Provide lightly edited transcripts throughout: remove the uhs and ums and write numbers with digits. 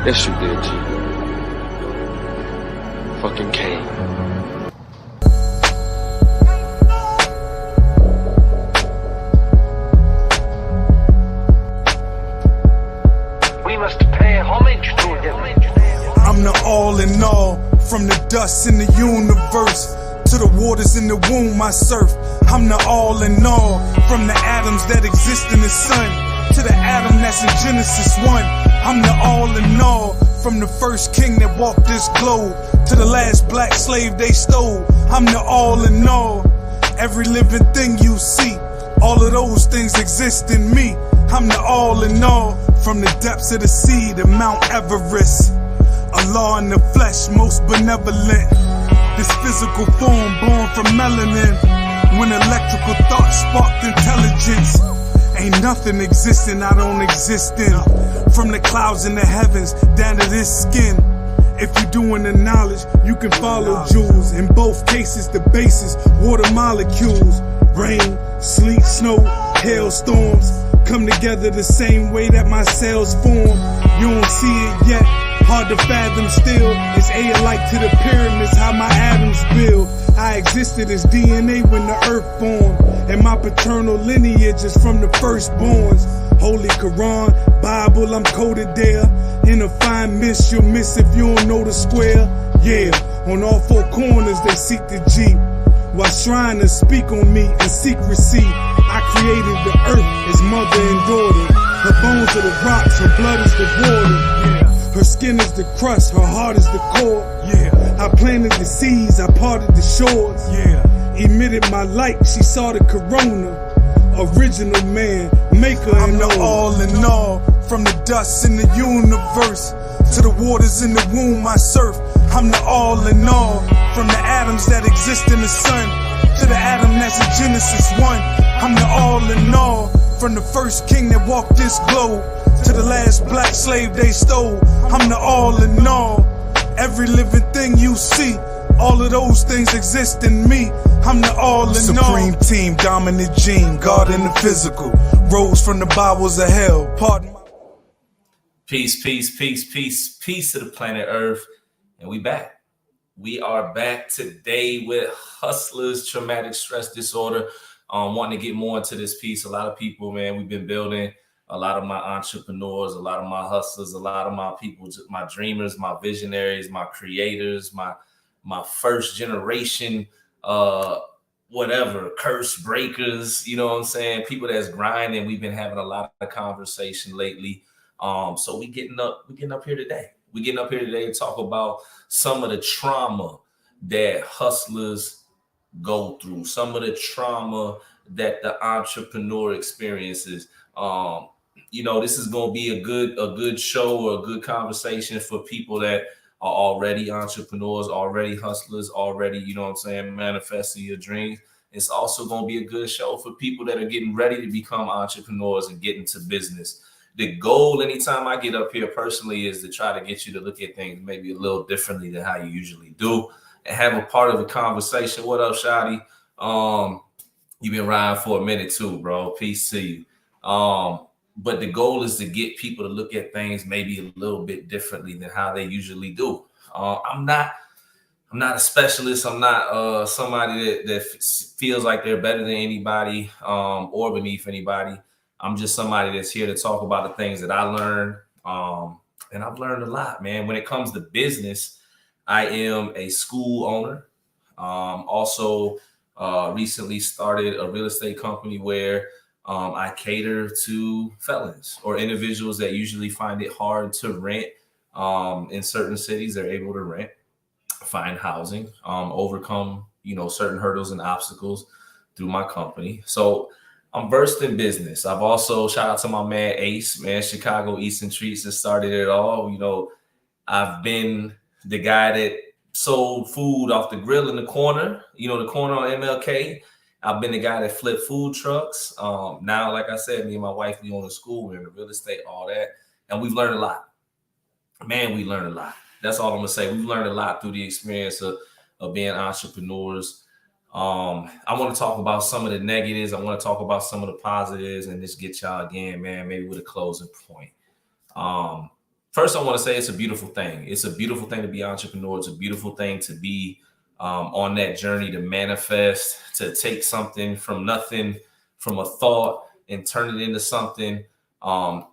Yes, you did, G. Fucking Kane. We must pay homage to him. I'm the all in all, from the dust in the universe to the waters in the womb I surf. I'm the all in all, from the atoms that exist in the sun to the atom that's in Genesis 1. I'm the all in all, from the first king that walked this globe to the last black slave they stole. I'm the all in all, every living thing you see, all of those things exist in me. I'm the all in all, from the depths of the sea to Mount Everest. Allah in the flesh, most benevolent. This physical form born from melanin. When electrical thought sparked intelligence. Ain't nothing existing I don't exist in. From the clouds in the heavens down to this skin. If you're doing the knowledge, you can follow jewels. In both cases, the basis, water molecules. Rain, sleet, snow, hailstorms come together the same way that my cells form. You don't see it yet, hard to fathom still. It's alike to the pyramids, how my atoms build. I existed as DNA when the earth formed, and my paternal lineage is from the firstborns. Holy Quran, Bible, I'm coded there. In a fine mist, you'll miss if you don't know the square. Yeah, on all four corners they seek the G, while shriners speak on me in secrecy. I created the earth as mother and daughter. Her bones are the rocks, her blood is the water. Yeah. Her skin is the crust, her heart is the core. Yeah. I planted the seeds, I parted the shores. Yeah. Emitted my light, she saw the corona. Original man, maker. I'm the all in all, from the dust in the universe to the waters in the womb I surf. I'm the all in all, from the atoms that exist in the sun to the atom that's in Genesis 1. I'm the all in all, from the first king that walked this globe to the last black slave they stole. I'm the all in all, every living thing you see, all of those things exist in me. I'm the all in all. Supreme team, dominant gene, God in the physical, rose from the bowels of hell. Pardon my... Peace, peace, peace, peace, peace to the planet Earth. And we back. We are back today with hustlers, traumatic stress disorder. Wanting to get more into this piece. A lot of people, man, we've been building. A lot of my entrepreneurs, a lot of my hustlers, a lot of my people, my dreamers, my visionaries, my creators, my first generation, whatever, curse breakers, you know what I'm saying? People that's grinding. We've been having a lot of conversation lately. So we're getting up here today. We're getting up here today to talk about some of the trauma that hustlers go through, some of the trauma that the entrepreneur experiences. This is going to be a good show or a good conversation for people that are already entrepreneurs, already hustlers, already, you know what I'm saying, manifesting your dreams. It's also going to be a good show for people that are getting ready to become entrepreneurs and get into business. The goal anytime I get up here personally is to try to get you to look at things maybe a little differently than how you usually do and have a part of the conversation. What up, Shotty? You've been riding for a minute too, bro. Peace to you. But the goal is to get people to look at things maybe a little bit differently than how they usually do. I'm not a specialist. I'm not somebody that feels like they're better than anybody or beneath anybody. I'm just somebody that's here to talk about the things that I learned. And I've learned a lot, man. When it comes to business, I am a school owner. Also recently started a real estate company where I cater to felons or individuals that usually find it hard to rent. In certain cities, they're able to rent, find housing, overcome, certain hurdles and obstacles through my company. So I'm versed in business. I've also, shout out to my man Ace, man, Chicago Eastern Treats that started it all. I've been the guy that sold food off the grill in the corner, the corner on MLK. I've been the guy that flipped food trucks. Now, like I said, me and my wife, we own a school, we're in the real estate, all that. And we've learned a lot. Man, we learned a lot. That's all I'm going to say. We've learned a lot through the experience of being entrepreneurs. I want to talk about some of the negatives. I want to talk about some of the positives and just get y'all again, man, maybe with a closing point. first I want to say it's a beautiful thing. It's a beautiful thing to be an entrepreneur. It's a beautiful thing to be on that journey to manifest, to take something from nothing, from a thought, and turn it into something.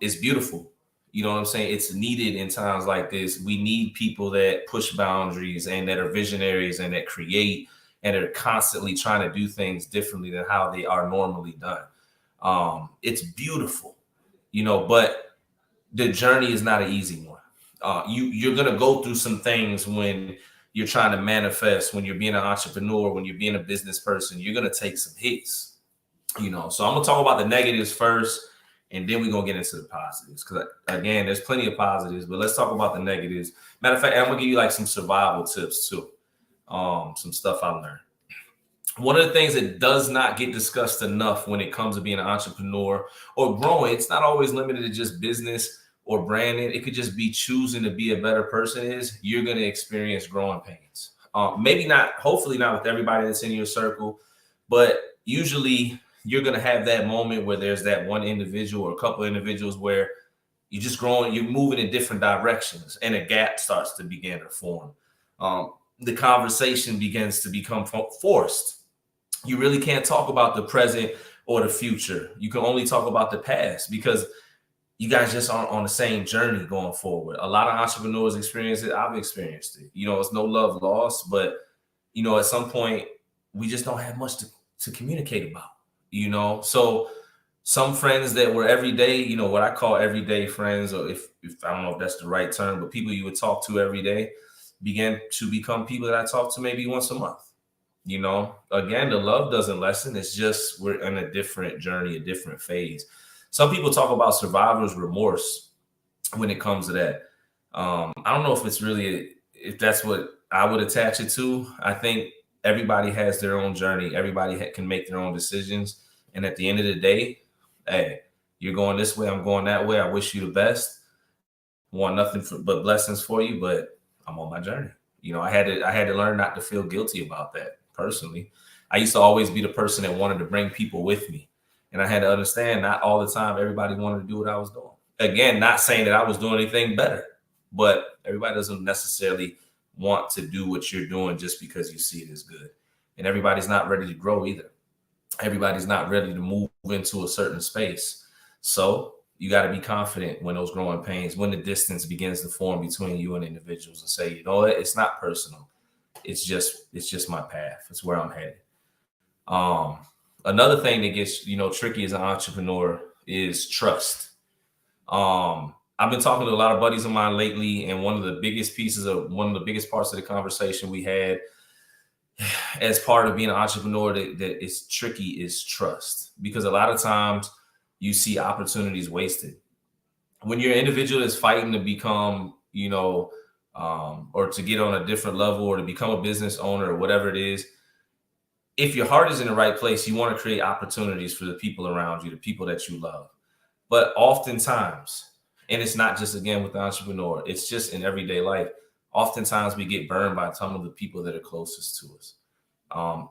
It's beautiful. You know what I'm saying? It's needed in times like this. We need people that push boundaries and that are visionaries and that create and are constantly trying to do things differently than how they are normally done. It's beautiful, but the journey is not an easy one. You're gonna go through some things when you're trying to manifest, when you're being an entrepreneur, when you're being a business person. You're gonna take some hits, So I'm gonna talk about the negatives first, and then we're gonna get into the positives. Because again, there's plenty of positives, but let's talk about the negatives. Matter of fact, I'm gonna give you like some survival tips too. Some stuff I learned. One of the things that does not get discussed enough when it comes to being an entrepreneur or growing, it's not always limited to just business or branding. It could just be choosing to be a better person. Is you're going to experience growing pains. Maybe not, hopefully not with everybody that's in your circle, but usually you're going to have that moment where there's that one individual or a couple of individuals where you're just growing, you're moving in different directions, and a gap starts to begin to form. The conversation begins to become forced. You really can't talk about the present or the future. You can only talk about the past because you guys just aren't on the same journey going forward. A lot of entrepreneurs experience it. I've experienced it. It's no love lost, but at some point we just don't have much to communicate about. So some friends that were every day, what I call everyday friends, or if I don't know if that's the right term, but people you would talk to every day began to become people that I talk to maybe once a month. Again, the love doesn't lessen. It's just we're in a different journey, a different phase. Some people talk about survivor's remorse when it comes to that. I don't know if it's really, if that's what I would attach it to. I think everybody has their own journey. Everybody can make their own decisions. And at the end of the day, hey, you're going this way, I'm going that way. I wish you the best. Want nothing but blessings for you, but I'm on my journey. I had to learn not to feel guilty about that. Personally, I used to always be the person that wanted to bring people with me. And I had to understand not all the time everybody wanted to do what I was doing. Again, not saying that I was doing anything better, but everybody doesn't necessarily want to do what you're doing just because you see it as good. And everybody's not ready to grow either. Everybody's not ready to move into a certain space. So you got to be confident when those growing pains, when the distance begins to form between you and individuals, and say, what, it's not personal. It's just my path. It's where I'm headed. Another thing that gets, tricky as an entrepreneur is trust. I've been talking to a lot of buddies of mine lately, and one of the biggest parts of the conversation we had as part of being an entrepreneur that is tricky is trust, because a lot of times you see opportunities wasted. When you're an individual that's fighting to become, or to get on a different level or to become a business owner or whatever it is, if your heart is in the right place, you want to create opportunities for the people around you, the people that you love. But oftentimes, and it's not just, again, with the entrepreneur, it's just in everyday life, oftentimes we get burned by some of the people that are closest to us.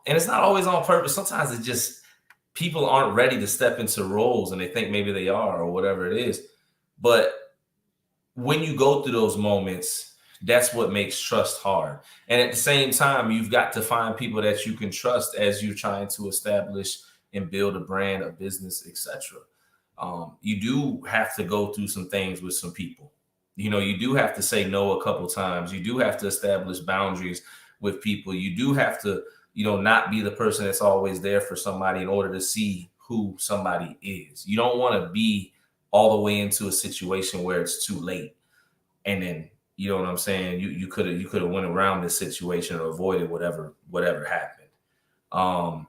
And it's not always on purpose. Sometimes it's just people aren't ready to step into roles and they think maybe they are or whatever it is. But when you go through those moments, that's what makes trust hard. And at the same time, you've got to find people that you can trust as you're trying to establish and build a brand, a business, etc. You do have to go through some things with some people. You do have to say no a couple times. You do have to establish boundaries with people. You do have to, not be the person that's always there for somebody in order to see who somebody is. You don't want to be all the way into a situation where it's too late. And then, you know what I'm saying? You could have went around this situation or avoided whatever happened.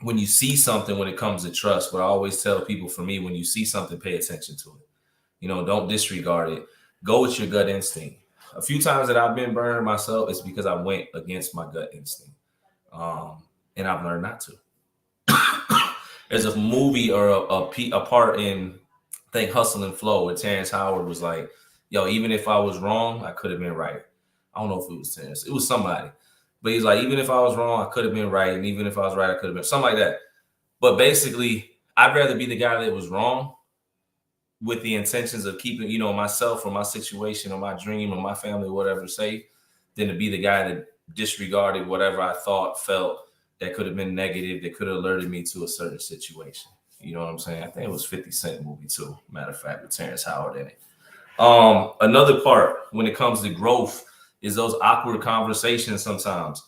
When you see something, when it comes to trust, what I always tell people, for me, when you see something, pay attention to it. Don't disregard it. Go with your gut instinct. A few times that I've been burned myself, it's because I went against my gut instinct. And I've learned not to. There's a movie or a part in, I think, Hustle and Flow, where Terrence Howard was like, yo, even if I was wrong, I could have been right. I don't know if it was Terrence. It was somebody. But he's like, even if I was wrong, I could have been right. And even if I was right, I could have been something like that. But basically, I'd rather be the guy that was wrong with the intentions of keeping, you know, myself or my situation or my dream or my family or whatever safe, than to be the guy that disregarded whatever I thought, felt that could have been negative, that could have alerted me to a certain situation. You know what I'm saying? I think it was 50 Cent movie too. Matter of fact, with Terrence Howard in it. Another part when it comes to growth is those awkward conversations sometimes.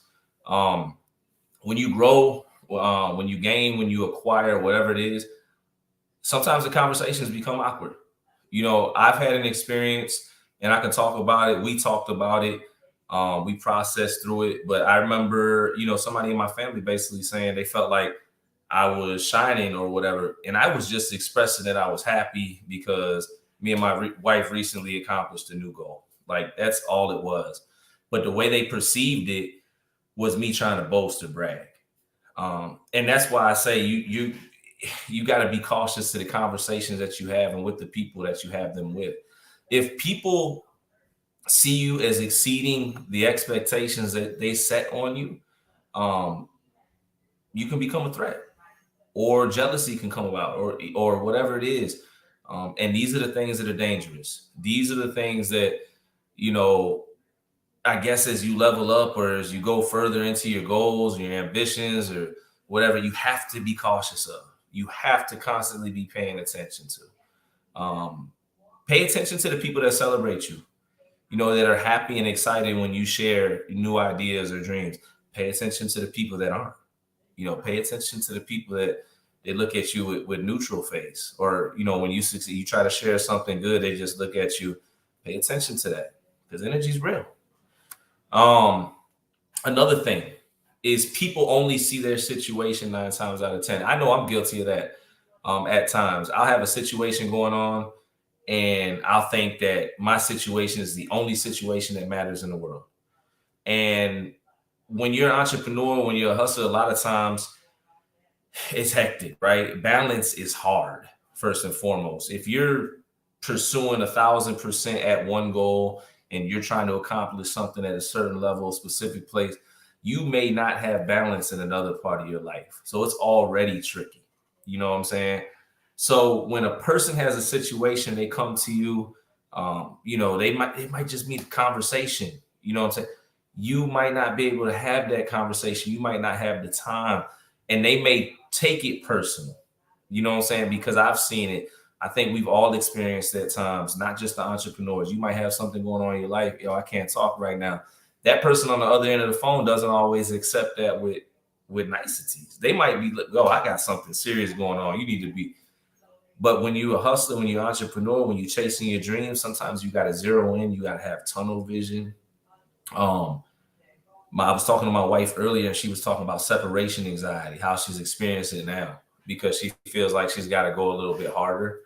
When you grow, when you gain, when you acquire, whatever it is, sometimes the conversations become awkward. You know, I've had an experience and I can talk about it. We talked about it. We processed through it. But I remember, you know, somebody in my family basically saying they felt like I was shining or whatever. And I was just expressing that I was happy because me and my wife recently accomplished a new goal. Like that's all it was. But the way they perceived it was me trying to boast or brag. And that's why I say you got to be cautious to the conversations that you have and with the people that you have them with. If people see you as exceeding the expectations that they set on you, you can become a threat, or jealousy can come about, or whatever it is. And these are the things that are dangerous. These are the things that, you know, I guess as you level up or as you go further into your goals, your ambitions, or whatever, you have to be cautious of. You have to constantly be paying attention to. Pay attention to the people that celebrate you, you know, that are happy and excited when you share new ideas or dreams. Pay attention to the people that aren't. You know, pay attention to the people that they look at you with neutral face, or, you know, when you succeed, you try to share something good, they just look at you. Pay attention to that because energy is real. Another thing is people only see their situation 9 times out of 10. I know I'm guilty of that. At times I'll have a situation going on and I'll think that my situation is the only situation that matters in the world. And when you're an entrepreneur, when you're a hustler, a lot of times it's hectic, right? Balance is hard, first and foremost. If you're pursuing 1,000% at one goal and you're trying to accomplish something at a certain level, specific place, you may not have balance in another part of your life. So it's already tricky. You know what I'm saying? So when a person has a situation, they come to you, you know, it might just be a conversation. You know what I'm saying? You might not be able to have that conversation. You might not have the time, and they may take it personal. You know what I'm saying? Because I've seen it. I think we've all experienced at times, not just the entrepreneurs. You might have something going on in your life. Yo, I can't talk right now. That person on the other end of the phone doesn't always accept that with niceties. They might be like, "Oh, I got something serious going on. You need to be." But when you're a hustler, when you're an entrepreneur, when you're chasing your dreams, sometimes you got to zero in. You got to have tunnel vision. I was talking to my wife earlier, and she was talking about separation anxiety, how she's experiencing it now because she feels like she's got to go a little bit harder.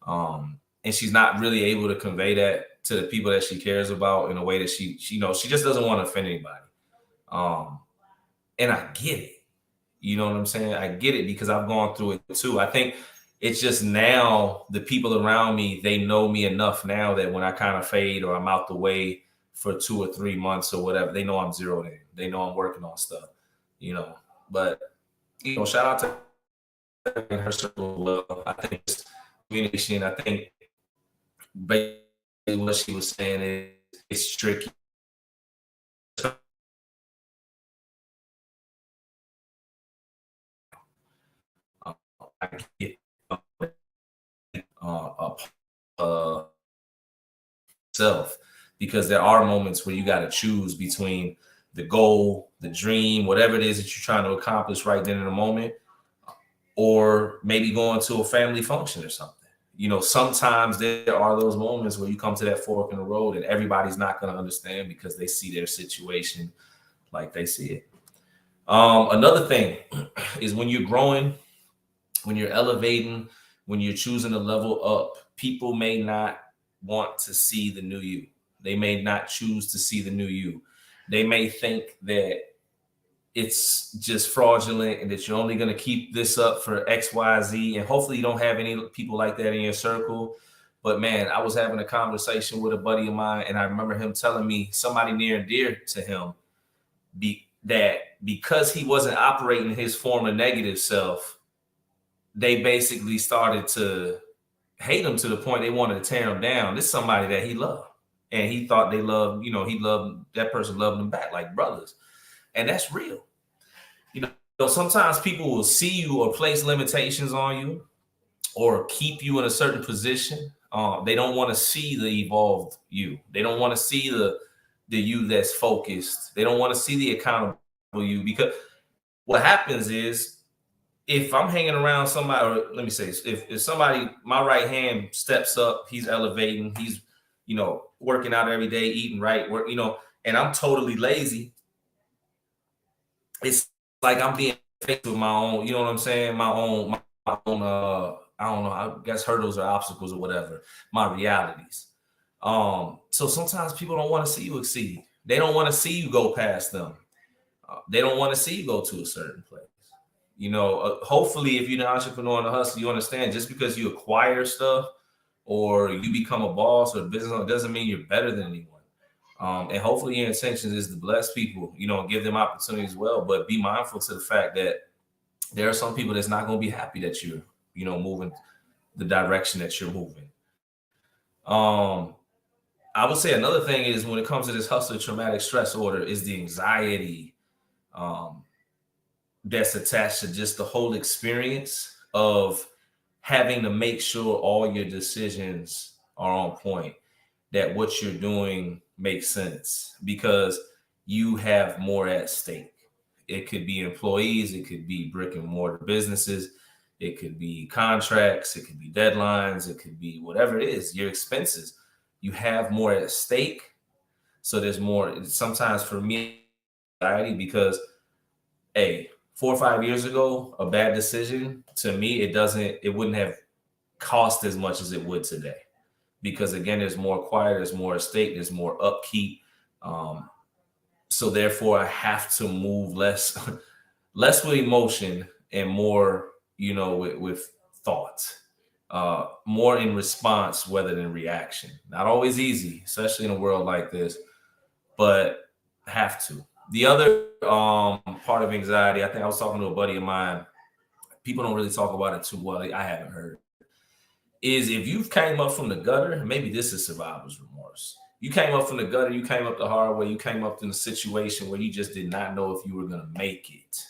And she's not really able to convey that to the people that she cares about in a way that she you know, she just doesn't want to offend anybody. And I get it. You know what I'm saying? I get it because I've gone through it too. I think it's just now the people around me, they know me enough now that when I kind of fade or I'm out the way for 2 or 3 months or whatever, they know I'm zeroed in. They know I'm working on stuff, you know. But, you know, shout out to her circle. Well, I think it's communication. I think basically what she was saying is it's tricky. I get self, because there are moments where you got to choose between the goal, the dream, whatever it is that you're trying to accomplish right then in the moment, or maybe going to a family function or something. You know, sometimes there are those moments where you come to that fork in the road and everybody's not going to understand because they see their situation like they see it. Another thing is when you're growing, when you're elevating, when you're choosing to level up, people may not want to see the new you. They may not choose to see the new you. They may think that it's just fraudulent and that you're only going to keep this up for X, Y, Z. And hopefully you don't have any people like that in your circle. But man, I was having a conversation with a buddy of mine, and I remember him telling me, somebody near and dear to him, that because he wasn't operating his former negative self, they basically started to hate him to the point they wanted to tear him down. This is somebody that he loved. And he thought they loved, he loved, that person loved him back like brothers. And that's real. Sometimes people will see you or place limitations on you or keep you in a certain position. They don't want to see the evolved you. They don't want to see the you that's focused. They don't want to see the accountable you, because what happens is, if I'm hanging around somebody, or let me say this, if somebody, my right hand steps up, he's elevating, he's, working out every day, eating right, and I'm totally lazy. It's like I'm being faced with my own, you know what I'm saying? My own, I don't know, I guess hurdles or obstacles or whatever, my realities. So sometimes people don't want to see you exceed. They don't want to see you go past them. They don't want to see you go to a certain place. Hopefully, if you're an entrepreneur and a hustler, you understand just because you acquire stuff or you become a boss or a business owner doesn't mean you're better than anyone. And hopefully your intentions is to bless people, give them opportunity as well. But be mindful to the fact that there are some people that's not going to be happy that you're, moving the direction that you're moving. I would say another thing is, when it comes to this hustler traumatic stress disorder, is the anxiety that's attached to just the whole experience of having to make sure all your decisions are on point, that what you're doing makes sense, because you have more at stake. It could be employees, it could be brick and mortar businesses, it could be contracts, it could be deadlines, it could be whatever it is, your expenses. You have more at stake. So there's more, sometimes for me, anxiety, because 4 or 5 years ago, a bad decision, to me, it wouldn't have cost as much as it would today. Because again, there's more quiet, there's more at stake, there's more upkeep. So therefore I have to move less with emotion and more, with thought, more in response rather than reaction. Not always easy, especially in a world like this, but have to. The other part of anxiety, I think I was talking to a buddy of mine, people don't really talk about it too well, I haven't heard, is if you've came up from the gutter, maybe this is survivor's remorse. You came up from the gutter, you came up the hard way, you came up in a situation where you just did not know if you were going to make it.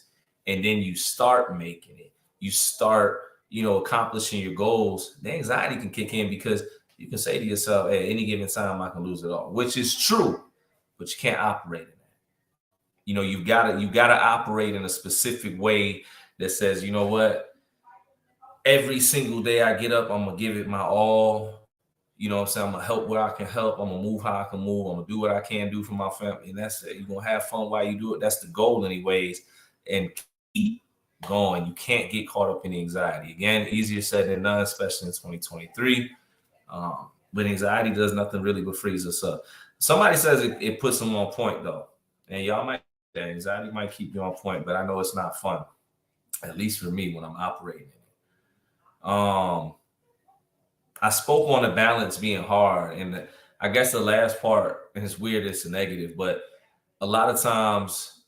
And then you start making it. You start, accomplishing your goals. The anxiety can kick in, because you can say to yourself, at any given time, I can lose it all, which is true, but you can't operate in that. You've got to operate in a specific way that says, you know what? Every single day I get up, I'm going to give it my all. You know what I'm saying? I'm going to help where I can help. I'm going to move how I can move. I'm going to do what I can do for my family. And that's it. You're going to have fun while you do it. That's the goal anyways. And keep going. You can't get caught up in the anxiety. Again, easier said than done, especially in 2023. But anxiety does nothing really but frees us up. Somebody says it puts them on point, though. And y'all might, that anxiety might keep you on point, but I know it's not fun, at least for me when I'm operating in it. I spoke on the balance being hard, and I guess the last part, and it's weird, it's a negative, but a lot of times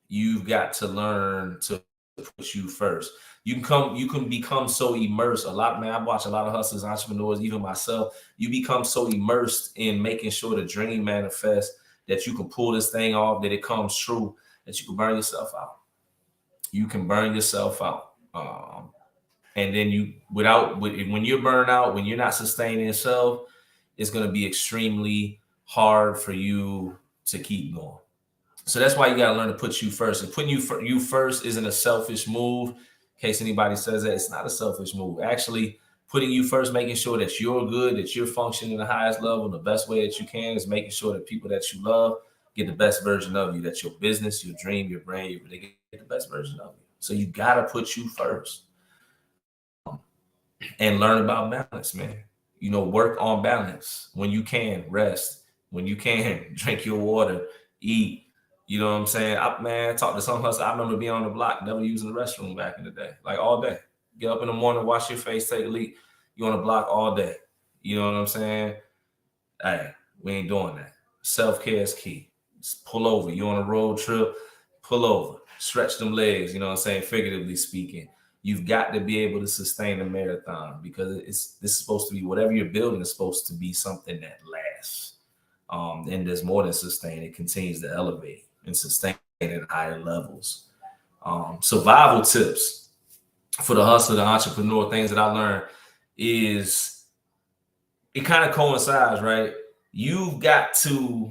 you've got to learn to put you first. You can become so immersed. I watch a lot of hustlers, entrepreneurs, even myself. You become so immersed in making sure the dream manifests, that you can pull this thing off, that it comes true, that you can burn yourself out. You can burn yourself out. And then when you're burned out, when you're not sustaining yourself, it's going to be extremely hard for you to keep going. So that's why you got to learn to put you first. And putting you first isn't a selfish move. In case anybody says that, it's not a selfish move. Actually, putting you first, making sure that you're good, that you're functioning the highest level, the best way that you can, is making sure that people that you love get the best version of you, that your business, your dream, your brand, they get the best version of you. So you got to put you first. And learn about balance, man. Work on balance. When you can, rest. When you can, drink your water, eat. You know what I'm saying? I talk to some hustlers. I remember being on the block, never using the restroom back in the day, like all day. Get up in the morning, wash your face, take a leak. You on the block all day. You know what I'm saying? Hey, we ain't doing that. Self-care is key. Just pull over. You on a road trip, pull over. Stretch them legs, you know what I'm saying? Figuratively speaking. You've got to be able to sustain a marathon, because this is supposed to be, whatever you're building is supposed to be something that lasts. And there's more than sustain. It continues to elevate and sustain at higher levels. Survival tips for the hustler, the entrepreneur, things that I learned is, it kind of coincides, right? You've got to,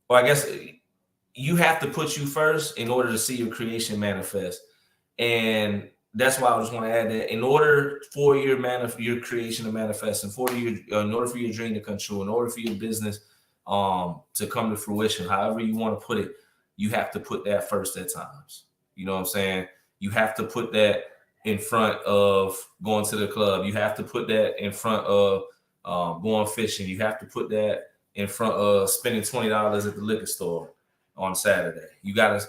or I guess you have to put you first in order to see your creation manifest. And that's why I just want to add that in order for your creation to manifest, and in order for your dream to come true, in order for your business to come to fruition, however you want to put it, you have to put that first at times. You know what I'm saying? You have to put that in front of going to the club. You have to put that in front of going fishing. You have to put that in front of spending $20 at the liquor store on Saturday. You gotta,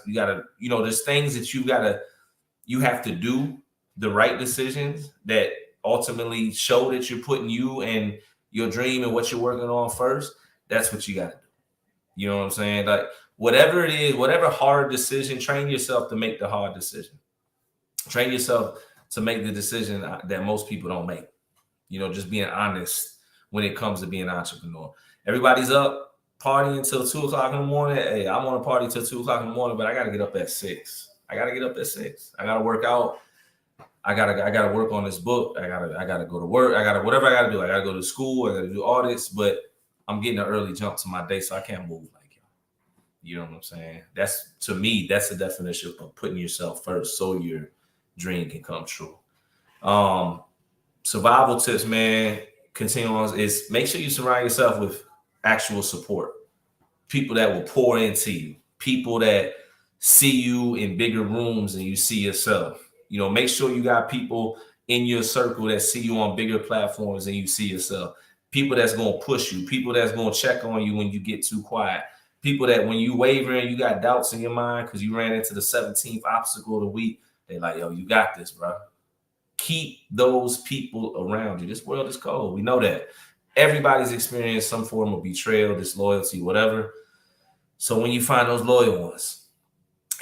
there's things that you have to do the right decisions that ultimately show that you're putting you and your dream and what you're working on first. That's what you got to do. You know what I'm saying? Like, whatever it is, whatever hard decision, train yourself to make the hard decision. Train yourself to make the decision that most people don't make. Just being honest when it comes to being an entrepreneur. Everybody's up partying till 2 o'clock in the morning. Hey, I want to party till 2 o'clock in the morning, but I got to get up at 6. I got to work out. I gotta work on this book. I gotta go to work. Whatever I gotta do. I gotta go to school. I gotta do audits, but I'm getting an early jump to my day, so I can't move like y'all. You know what I'm saying? To me, that's the definition of putting yourself first so your dream can come true. Survival tips, man. Continue on is make sure you surround yourself with actual support. People that will pour into you. People that see you in bigger rooms than you see yourself. Make sure you got people in your circle that see you on bigger platforms than you see yourself. People that's going to push you. People that's going to check on you when you get too quiet. People that when you waver and you got doubts in your mind because you ran into the 17th obstacle of the week, they're like, yo, you got this, bro. Keep those people around you. This world is cold. We know that. Everybody's experienced some form of betrayal, disloyalty, whatever. So when you find those loyal ones,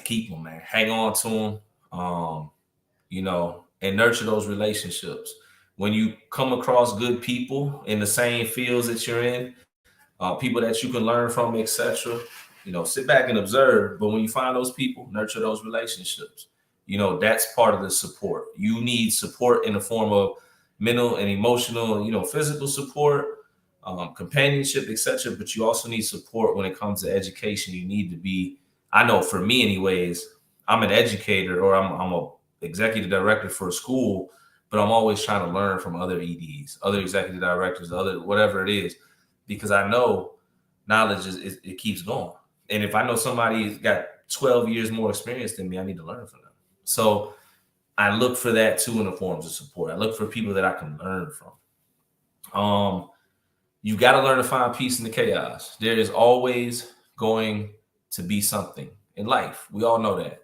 keep them, man. Hang on to them. And nurture those relationships. When you come across good people in the same fields that you're in, people that you can learn from, etc., sit back and observe. But when you find those people, nurture those relationships. That's part of the support. You need support in the form of mental and emotional, physical support, companionship, etc. But you also need support when it comes to education. You need to be, I know for me anyways, I'm an educator, or I'm a executive director for a school, but I'm always trying to learn from other EDs, other executive directors, other whatever it is, because I know knowledge it keeps going. And if I know somebody's got 12 years more experience than me, I need to learn from them. So I look for that too in the forms of support. I look for people that I can learn from. You got to learn to find peace in the chaos. There is always going to be something in life. We all know that.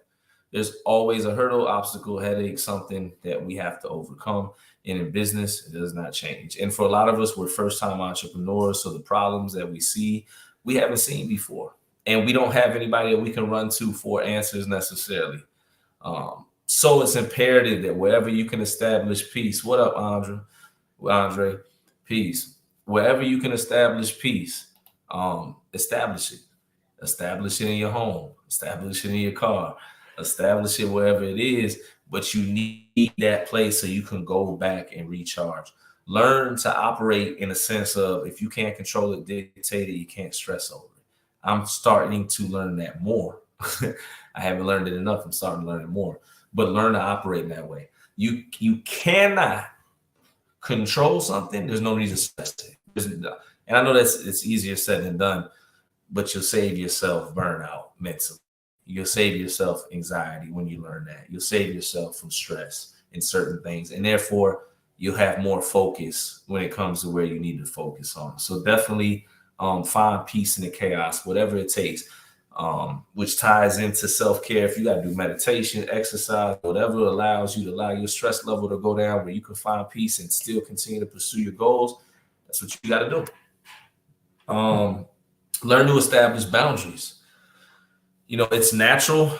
There's always a hurdle, obstacle, headache, something that we have to overcome. And in business, it does not change. And for a lot of us, we're first-time entrepreneurs, so the problems that we see, we haven't seen before. And we don't have anybody that we can run to for answers necessarily. So it's imperative that wherever you can establish peace, what up, Andre? Peace. Wherever you can establish peace, establish it. Establish it in your home. Establish it in your car. Establish it wherever it is, but you need that place so you can go back and recharge. Learn to operate in a sense of, if you can't control it, dictate it, you can't stress over it. I'm starting to learn that more. I haven't learned it enough. I'm starting to learn it more, but learn to operate in that way. You cannot control something. There's no reason to stress it. And I know it's easier said than done, but you'll save yourself burnout mentally. You'll save yourself anxiety when you learn that. You'll save yourself from stress in certain things. And therefore, you'll have more focus when it comes to where you need to focus on. So definitely find peace in the chaos, whatever it takes, which ties into self-care. If you got to do meditation, exercise, whatever allows you to allow your stress level to go down where you can find peace and still continue to pursue your goals, that's what you got to do. Learn to establish boundaries. It's natural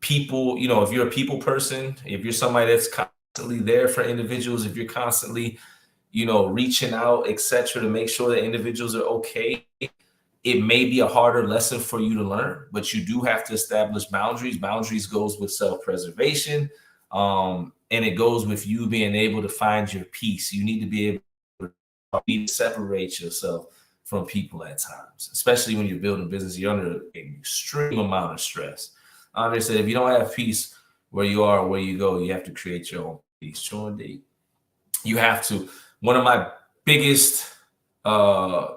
people, you know, if you're a people person, if you're somebody that's constantly there for individuals, if you're constantly, you know, reaching out, etc., to make sure that individuals are okay, it may be a harder lesson for you to learn, but you do have to establish boundaries. Boundaries goes with self-preservation, and it goes with you being able to find your peace. You need to be able to separate yourself from people at times, especially when you're building business. You're under an extreme amount of stress. Andre said, if you don't have peace where you are, where you go, you have to create your own peace. True indeed. You have to. One of my biggest, I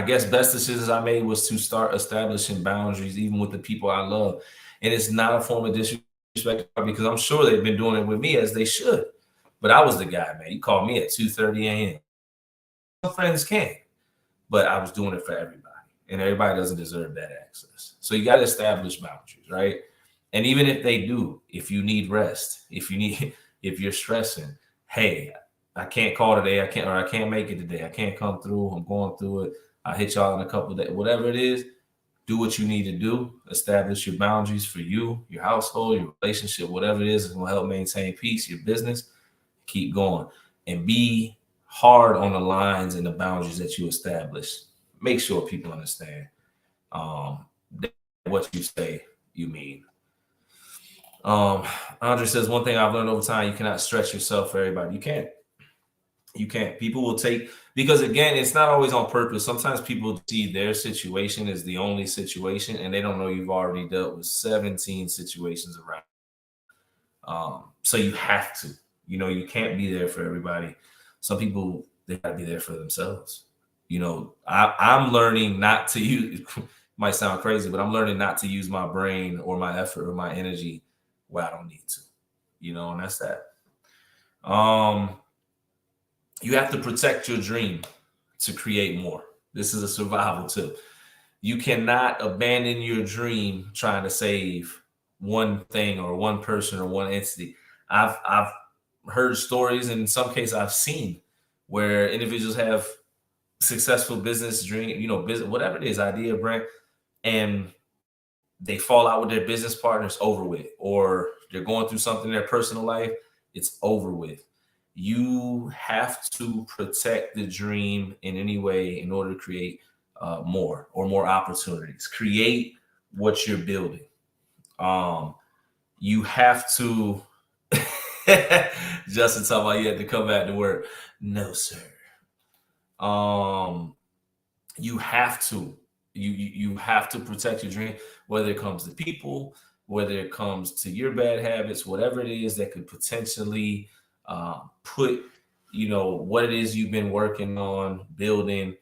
guess, best decisions I made was to start establishing boundaries, even with the people I love. And it's not a form of disrespect, because I'm sure they've been doing it with me, as they should. But I was the guy, man. You called me at 2:30 a.m. Some friends can, but I was doing it for everybody. And everybody doesn't deserve that access. So you got to establish boundaries, right? And even if they do, if you need rest, if you're stressing, hey, I can't call today, I can't make it today, I can't come through, I'm going through it, I'll hit y'all in a couple of days, whatever it is, do what you need to do, establish your boundaries for you, your household, your relationship, whatever it is going to help maintain peace, your business, keep going. And be hard on the lines and the boundaries that you establish. Make sure people understand that what you say, you mean. Andre says, one thing I've learned over time, you cannot stretch yourself for everybody. You can't. You can't. People will take, because again, it's not always on purpose. Sometimes people see their situation as the only situation, and they don't know you've already dealt with 17 situations around. So you have to, you know, you can't be there for everybody. Some people, they got to be there for themselves. You know, I'm learning not to use, it might sound crazy, but I'm learning not to use my brain or my effort or my energy where I don't need to, you know, and that's that. You have to protect your dream to create more. This is a survival tip. You cannot abandon your dream trying to save one thing or one person or one entity. I've heard stories, and in some cases I've seen, where individuals have successful business dream, you know, business, whatever it is, idea, brand, and they fall out with their business partners, over with, or they're going through something in their personal life, it's over with. You have to protect the dream in any way in order to create more opportunities. Create what you're building. You have to. Justin talking about you had to come back to work. No, sir. You have to. You have to protect your dream, whether it comes to people, whether it comes to your bad habits, whatever it is that could potentially put, you know, what it is you've been working on building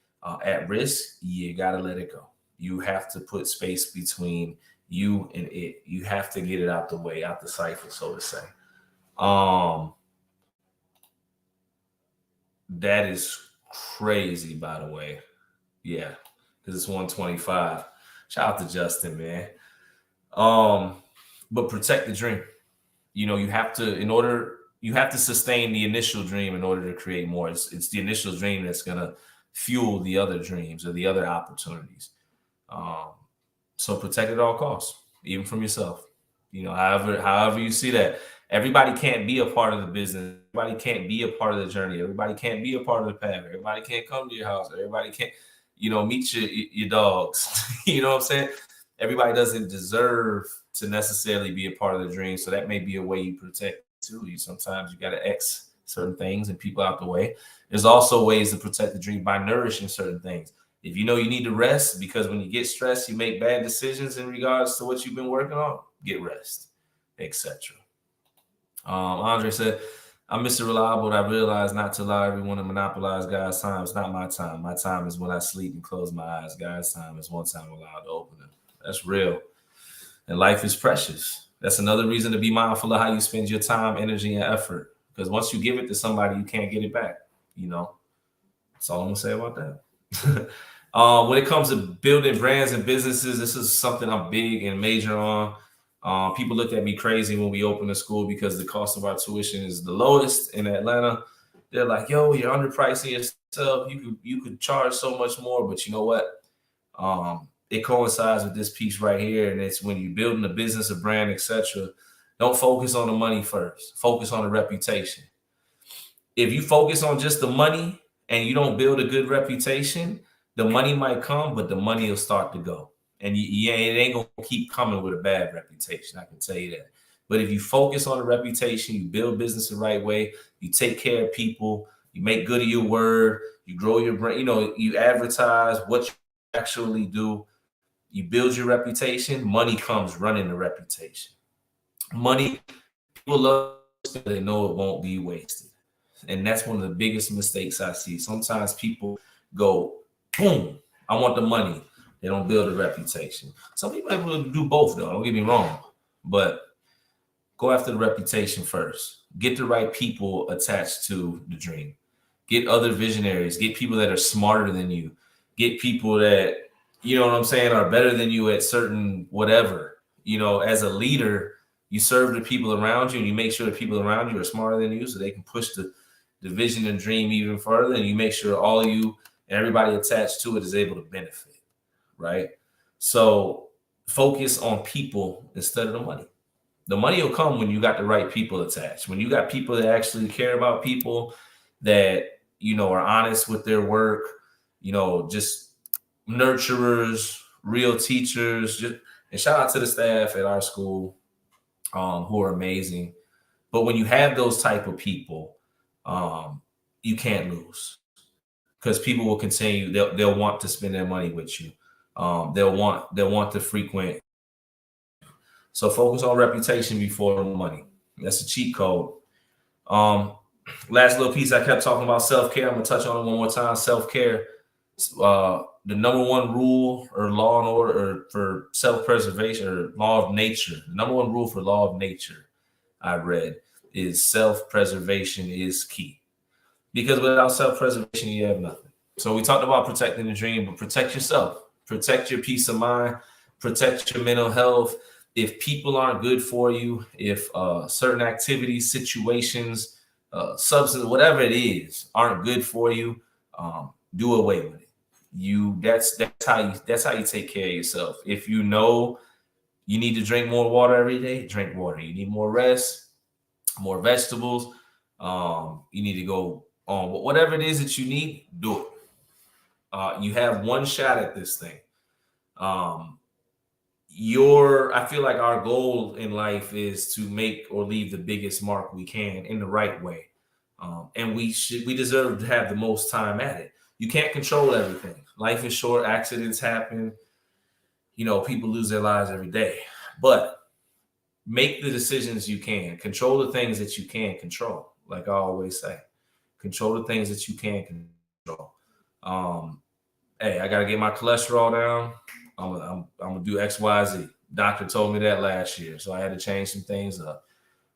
at risk. You gotta let it go. You have to put space between you and it. You have to get it out the way, out the cipher, so to say. That is crazy, by the way. Yeah, because it's 125. Shout out to Justin, man. But protect the dream. You know, you have to sustain the initial dream in order to create more. It's the initial dream that's gonna fuel the other dreams or the other opportunities. So protect at all costs, even from yourself. You know, however you see that. Everybody can't be a part of the business. Everybody can't be a part of the journey. Everybody can't be a part of the path. Everybody can't come to your house. Everybody can't, you know, meet your dogs. You know what I'm saying? Everybody doesn't deserve to necessarily be a part of the dream. So that may be a way you protect too. Sometimes you got to X certain things and people out the way. There's also ways to protect the dream by nourishing certain things. If you know you need to rest, because when you get stressed, you make bad decisions in regards to what you've been working on, get rest, etc. Andre said, I'm Mr. Reliable, but I realize not to allow everyone to monopolize God's time. It's not my time. My time is when I sleep and close my eyes. God's time is one time allowed to open them. That's real. And life is precious. That's another reason to be mindful of how you spend your time, energy, and effort. Because once you give it to somebody, you can't get it back. You know, that's all I'm going to say about that. When it comes to building brands and businesses, this is something I'm big and major on. People look at me crazy when we open a school because the cost of our tuition is the lowest in Atlanta. They're like, yo, you're underpricing yourself. You could charge so much more. But you know what? it coincides with this piece right here, and it's when you're building a business, a brand, etc. Don't focus on the money first. Focus on the reputation. If you focus on just the money and you don't build a good reputation, the money might come, but the money will start to go. And it ain't going to keep coming with a bad reputation. I can tell you that. But if you focus on the reputation, you build business the right way, you take care of people, you make good of your word, you grow your brand, you advertise what you actually do, you build your reputation, money comes running the reputation. Money, people love it, they know it won't be wasted. And that's one of the biggest mistakes I see. Sometimes people go, boom, I want the money. They don't build a reputation. Some people are able to do both, though. Don't get me wrong. But go after the reputation first. Get the right people attached to the dream. Get other visionaries. Get people that are smarter than you. Get people that, are better than you at certain whatever. As a leader, you serve the people around you and you make sure the people around you are smarter than you so they can push the vision and dream even further. And you make sure all of you and everybody attached to it is able to benefit, right? So focus on people instead of the money. The money will come when you got the right people attached. When you got people that actually care about people, that, are honest with their work, just nurturers, real teachers. And shout out to the staff at our school who are amazing. But when you have those type of people, you can't lose, because people will continue. They'll want to spend their money with you. They'll want to frequent. So focus on reputation before money. That's a cheat code. Last little piece, I kept talking about self-care. I'm gonna touch on it one more time. Self-care. The number one rule or law and order or for self-preservation or law of nature. The number one rule for law of nature I read is self-preservation is key. Because without self-preservation, you have nothing. So we talked about protecting the dream, but protect yourself. Protect your peace of mind. Protect your mental health. If people aren't good for you, if certain activities, situations, substance, whatever it is, aren't good for you, do away with it. That's how you take care of yourself. If you know you need to drink more water every day, drink water. You need more rest, more vegetables. You need to go on whatever it is that you need, do it. You have one shot at this thing. I feel like our goal in life is to make or leave the biggest mark we can in the right way. And we deserve to have the most time at it. You can't control everything. Life is short, accidents happen. People lose their lives every day, but make the decisions you can. Control the things that you can control. Like I always say, control the things that you can control. Hey, I got to get my cholesterol down. I'm gonna do X, Y, Z. Doctor told me that last year, so I had to change some things up.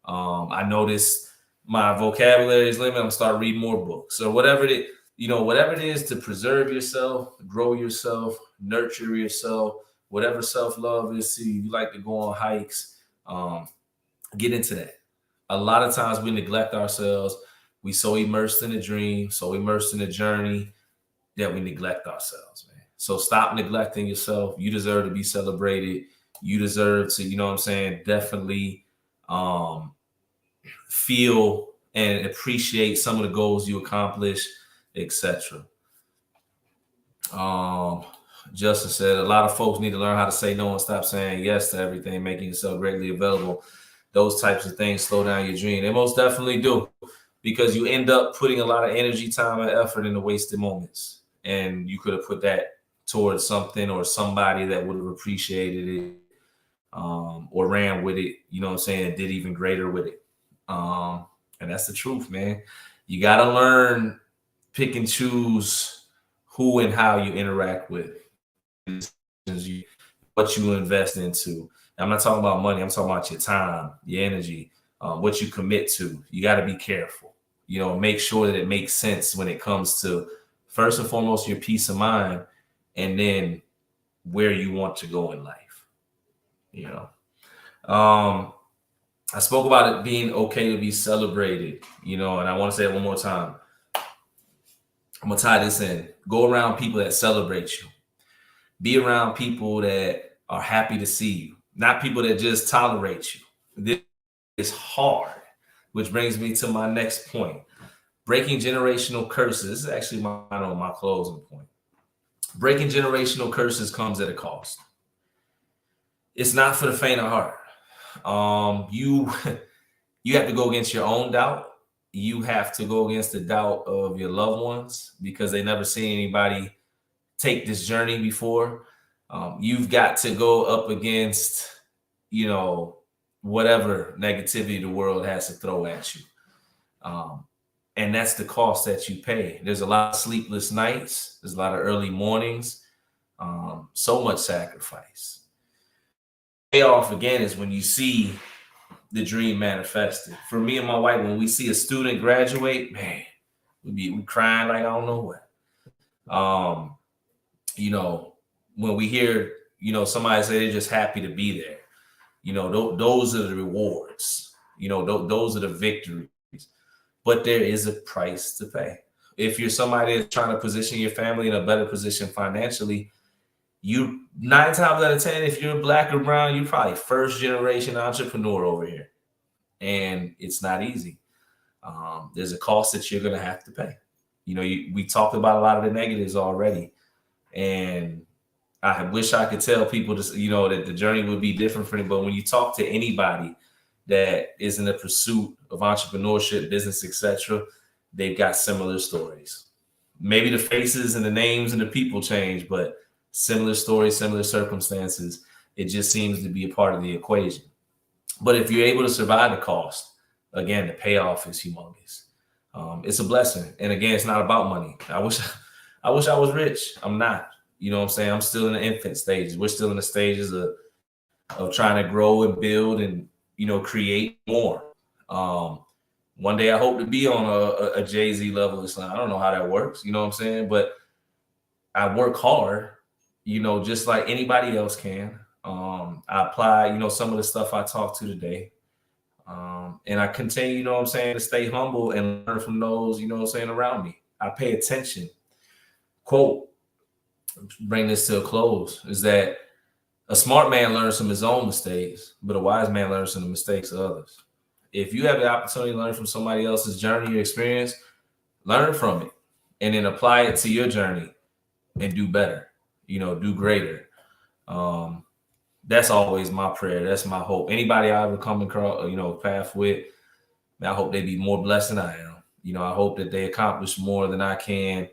I noticed my vocabulary is limited. I'm gonna start reading more books. So whatever it is to preserve yourself, grow yourself, nurture yourself, whatever self-love is to you. You like to go on hikes, get into that. A lot of times we neglect ourselves. We so immersed in the dream, so immersed in the journey that we neglect ourselves, man. So stop neglecting yourself. You deserve to be celebrated. You deserve to, definitely feel and appreciate some of the goals you accomplish, etc. Justin said, a lot of folks need to learn how to say no and stop saying yes to everything, making yourself greatly available. Those types of things slow down your dream. They most definitely do, because you end up putting a lot of energy, time, and effort into wasted moments. And you could have put that towards something or somebody that would have appreciated it or ran with it, and did even greater with it. And that's the truth, man. You got to learn, pick and choose who and how you interact with, what you invest into. I'm not talking about money. I'm talking about your time, your energy, what you commit to. You got to be careful, make sure that it makes sense when it comes to, first and foremost, your peace of mind, and then where you want to go in life. I spoke about it being okay to be celebrated, and I want to say it one more time. I'm going to tie this in. Go around people that celebrate you. Be around people that are happy to see you, not people that just tolerate you. This is hard, which brings me to my next point. Breaking generational curses. This is actually my closing point. Breaking generational curses comes at a cost. It's not for the faint of heart. You you have to go against your own doubt. You have to go against the doubt of your loved ones because they never seen anybody take this journey before. You've got to go up against, whatever negativity the world has to throw at you. And that's the cost that you pay. There's a lot of sleepless nights. There's a lot of early mornings. So much sacrifice. Payoff again is when you see the dream manifested. For me and my wife, when we see a student graduate, man, we crying like I don't know what. When we hear, somebody say they're just happy to be there, those are the rewards, those are the victories. But there is a price to pay. If you're somebody that's trying to position your family in a better position financially, you 9 times out of 10, if you're black or brown, you're probably first generation entrepreneur over here. And it's not easy. There's a cost that you're going to have to pay. We talked about a lot of the negatives already. And I wish I could tell people that the journey would be different for them. But when you talk to anybody that is in the pursuit of entrepreneurship, business, etc., they've got similar stories. Maybe the faces and the names and the people change, but similar stories, similar circumstances. It just seems to be a part of the equation. But if you're able to survive the cost, again, the payoff is humongous. It's a blessing. And again, it's not about money. I wish I was rich. I'm not. You know what I'm saying? I'm still in the infant stages. We're still in the stages of trying to grow and build and, create more. One day I hope to be on a Jay-Z level. I don't know how that works. You know what I'm saying? But I work hard, just like anybody else can. I apply, some of the stuff I talked to today. And I continue, to stay humble and learn from those, around me. I pay attention. Quote, bring this to a close, is that a smart man learns from his own mistakes, but a wise man learns from the mistakes of others. If you have the opportunity to learn from somebody else's journey or experience, learn from it and then apply it to your journey and do better, do greater. That's always my prayer. That's my hope. Anybody I ever come across, path with, I hope they be more blessed than I am. I hope that they accomplish more than I can.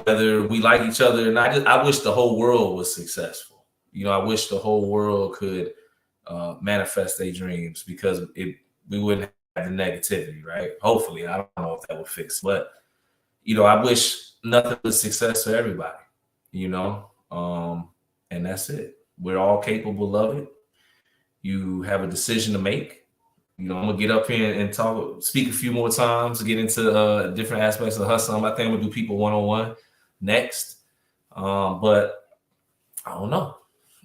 Whether we like each other or not, I wish the whole world was successful. I wish the whole world could manifest their dreams because we wouldn't have the negativity, right? Hopefully, I don't know if that would fix, but I wish nothing but success for everybody. And that's it. We're all capable of it. You have a decision to make. I'm gonna get up here and speak a few more times to get into different aspects of the hustle. I think we'll do people one-on-one next. But I don't know.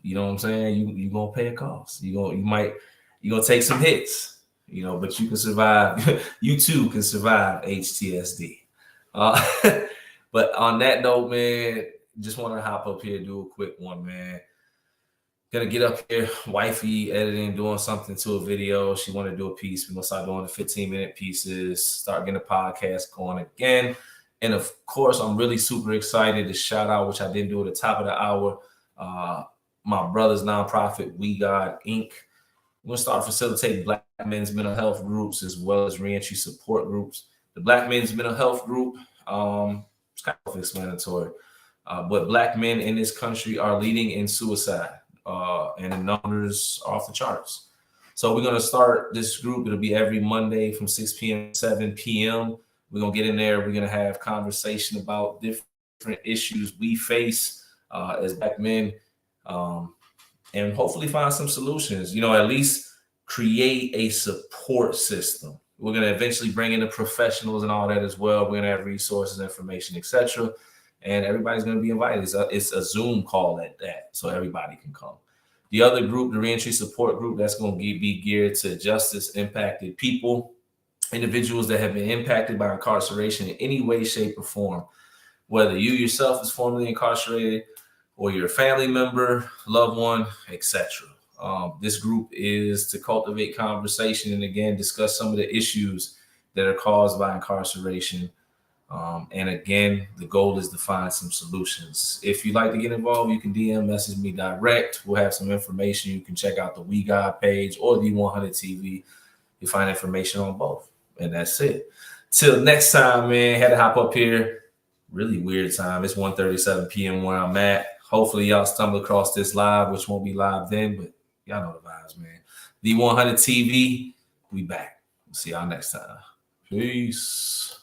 You know what I'm saying? You're gonna pay a cost. You're gonna take some hits, but you can survive. You too can survive HTSD. But on that note, man, just want to hop up here, do a quick one, man. Gonna get up here, wifey editing, doing something to a video. She want to do a piece. We're gonna start doing the 15-minute pieces, start getting the podcast going again. And of course, I'm really super excited to shout out, which I didn't do at the top of the hour, my brother's nonprofit, We God Inc. We're gonna start facilitating Black men's mental health groups as well as reentry support groups. The Black men's mental health group, it's kind of self-explanatory, but Black men in this country are leading in suicide. And the numbers are off the charts. So we're going to start this group. It'll be every Monday from 6 p.m. to 7 p.m. We're going to get in there. We're going to have conversation about different issues we face as Black men and hopefully find some solutions, at least create a support system. We're going to eventually bring in the professionals and all that as well. We're going to have resources, information, etc. And everybody's going to be invited. It's a Zoom call at that, so everybody can come. The other group, the reentry support group, that's going to be geared to justice-impacted people, individuals that have been impacted by incarceration in any way, shape, or form. whether you yourself is formerly incarcerated or your family member, loved one, etc. This group is to cultivate conversation and, again, discuss some of the issues that are caused by incarceration. And again, the goal is to find some solutions. If you'd like to get involved, you can DM message me direct. We'll have some information. You can check out the We God page or the 100 TV. You find information on both. And that's it. Till next time, man. Had to hop up here. Really weird time. It's 1:37 p.m. where I'm at. Hopefully y'all stumble across this live, which won't be live then, but y'all know the vibes, man. The 100 TV, we back. See y'all next time. Peace.